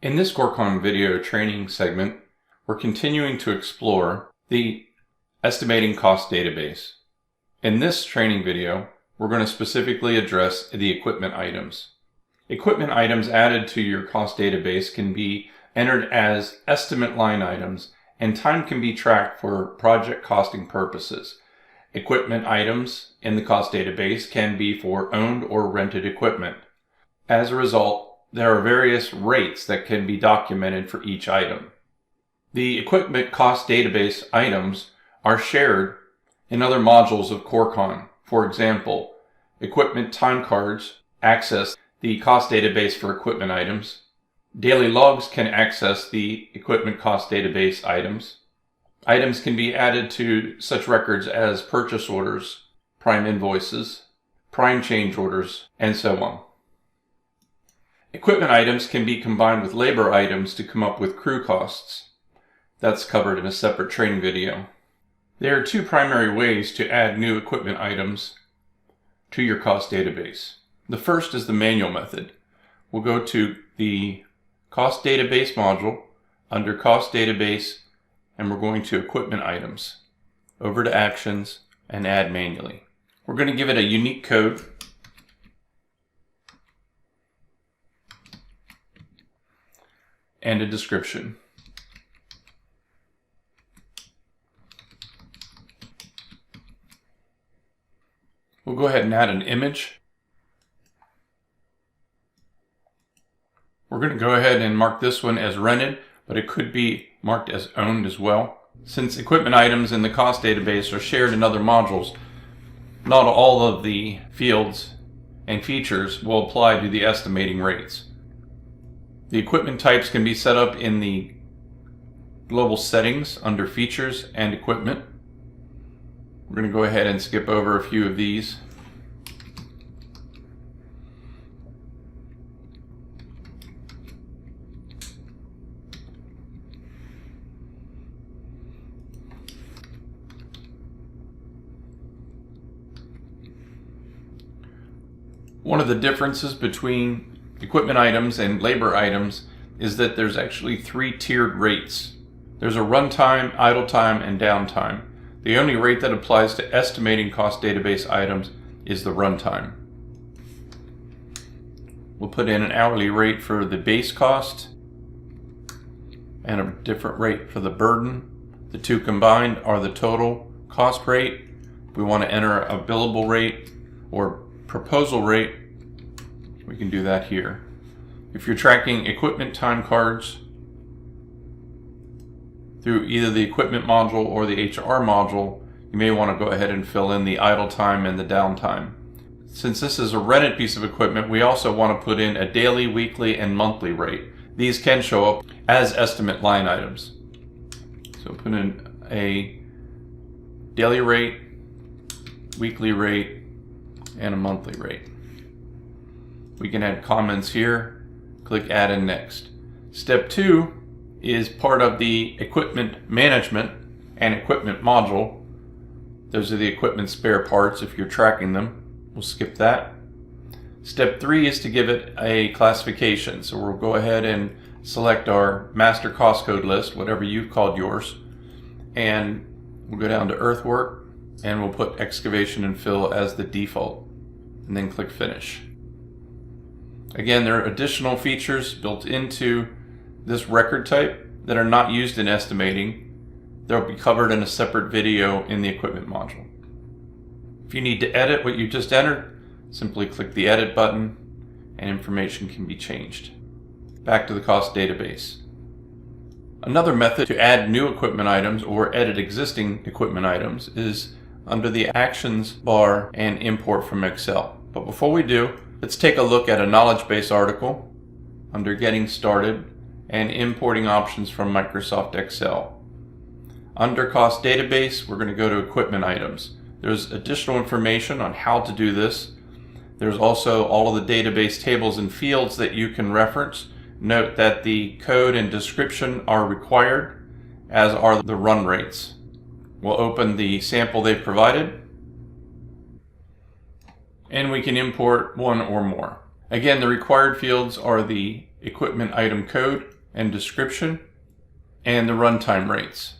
In this Corecon video training segment, we're continuing to explore the estimating cost database. In this training video, we're going to specifically address the equipment items. Equipment items added to your cost database can be entered as estimate line items, and time can be tracked for project costing purposes. Equipment items in the cost database can be for owned or rented equipment. As a result, there are various rates that can be documented for each item. The equipment cost database items are shared in other modules of Corecon. For example, equipment time cards access the cost database for equipment items. Daily logs can access the equipment cost database items. Items can be added to such records as purchase orders, prime invoices, prime change orders, and so on. Equipment items can be combined with labor items to come up with crew costs. That's covered in a separate training video. There are two primary ways to add new equipment items to your cost database. The first is the manual method. We'll go to the cost database module under cost database, and we're going to equipment items, over to actions, and add manually. We're going to give it a unique code. And a description. We'll go ahead and add an image. We're going to go ahead and mark this one as rented, but it could be marked as owned as well. Since equipment items in the cost database are shared in other modules, not all of the fields and features will apply to the estimating rates. The equipment types can be set up in the global settings under features and equipment. We're going to go ahead and skip over a few of these. One of the differences between equipment items and labor items is that there's actually three tiered rates. There's a runtime, idle time, and downtime. The only rate that applies to estimating cost database items is the runtime. We'll put in an hourly rate for the base cost and a different rate for the burden. The two combined are the total cost rate. If we want to enter a billable rate or proposal rate, we can do that here. If you're tracking equipment time cards through either the equipment module or the HR module, you may want to go ahead and fill in the idle time and the downtime. Since this is a rented piece of equipment, we also want to put in a daily, weekly, and monthly rate. These can show up as estimate line items. So put in a daily rate, weekly rate, and a monthly rate. We can add comments here, click add and next. Step 2 is part of the equipment management and equipment module. Those are the equipment spare parts if you're tracking them. We'll skip that. Step 3 is to give it a classification. So we'll go ahead and select our master cost code list, whatever you've called yours, and we'll go down to earthwork and we'll put excavation and fill as the default, and then click finish. Again, there are additional features built into this record type that are not used in estimating. They'll be covered in a separate video in the equipment module. If you need to edit what you just entered, simply click the edit button and information can be changed. Back to the cost database. Another method to add new equipment items or edit existing equipment items is under the actions bar and import from Excel. But before we do, let's take a look at a knowledge base article under Getting Started and Importing Options from Microsoft Excel. Under Cost Database, we're going to go to Equipment Items. There's additional information on how to do this. There's also all of the database tables and fields that you can reference. Note that the code and description are required, as are the run rates. We'll open the sample they've provided, and we can import one or more. Again, the required fields are the equipment item code and description and the runtime rates.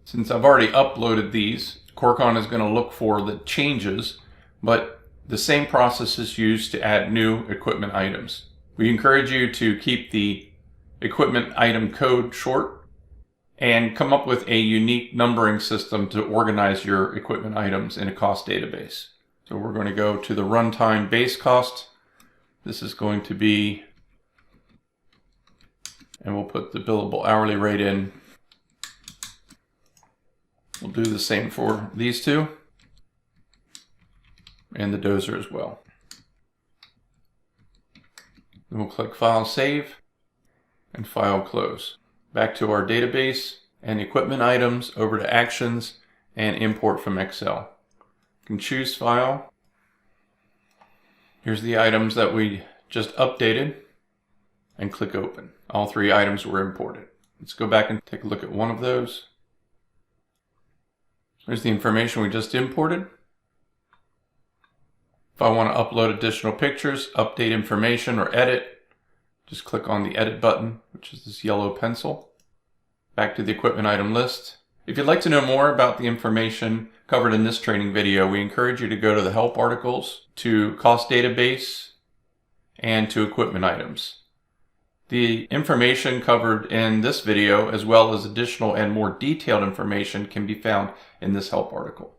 Since I've already uploaded these, Corecon is going to look for the changes, but the same process is used to add new equipment items. We encourage you to keep the equipment item code short and come up with a unique numbering system to organize your equipment items in a cost database. So we're going to go to the runtime base cost. This is going to be, and we'll put the billable hourly rate in. We'll do the same for these two and the dozer as well. Then we'll click File Save and File Close. Back to our database and equipment items, over to Actions and Import from Excel. You can choose File. Here's the items that we just updated and click Open. All three items were imported. Let's go back and take a look at one of those. There's the information we just imported. If I want to upload additional pictures, update information, or edit, just click on the Edit button, which is this yellow pencil. Back to the equipment item list. If you'd like to know more about the information covered in this training video, we encourage you to go to the help articles, to cost database, and to equipment items. The information covered in this video, as well as additional and more detailed information, can be found in this help article.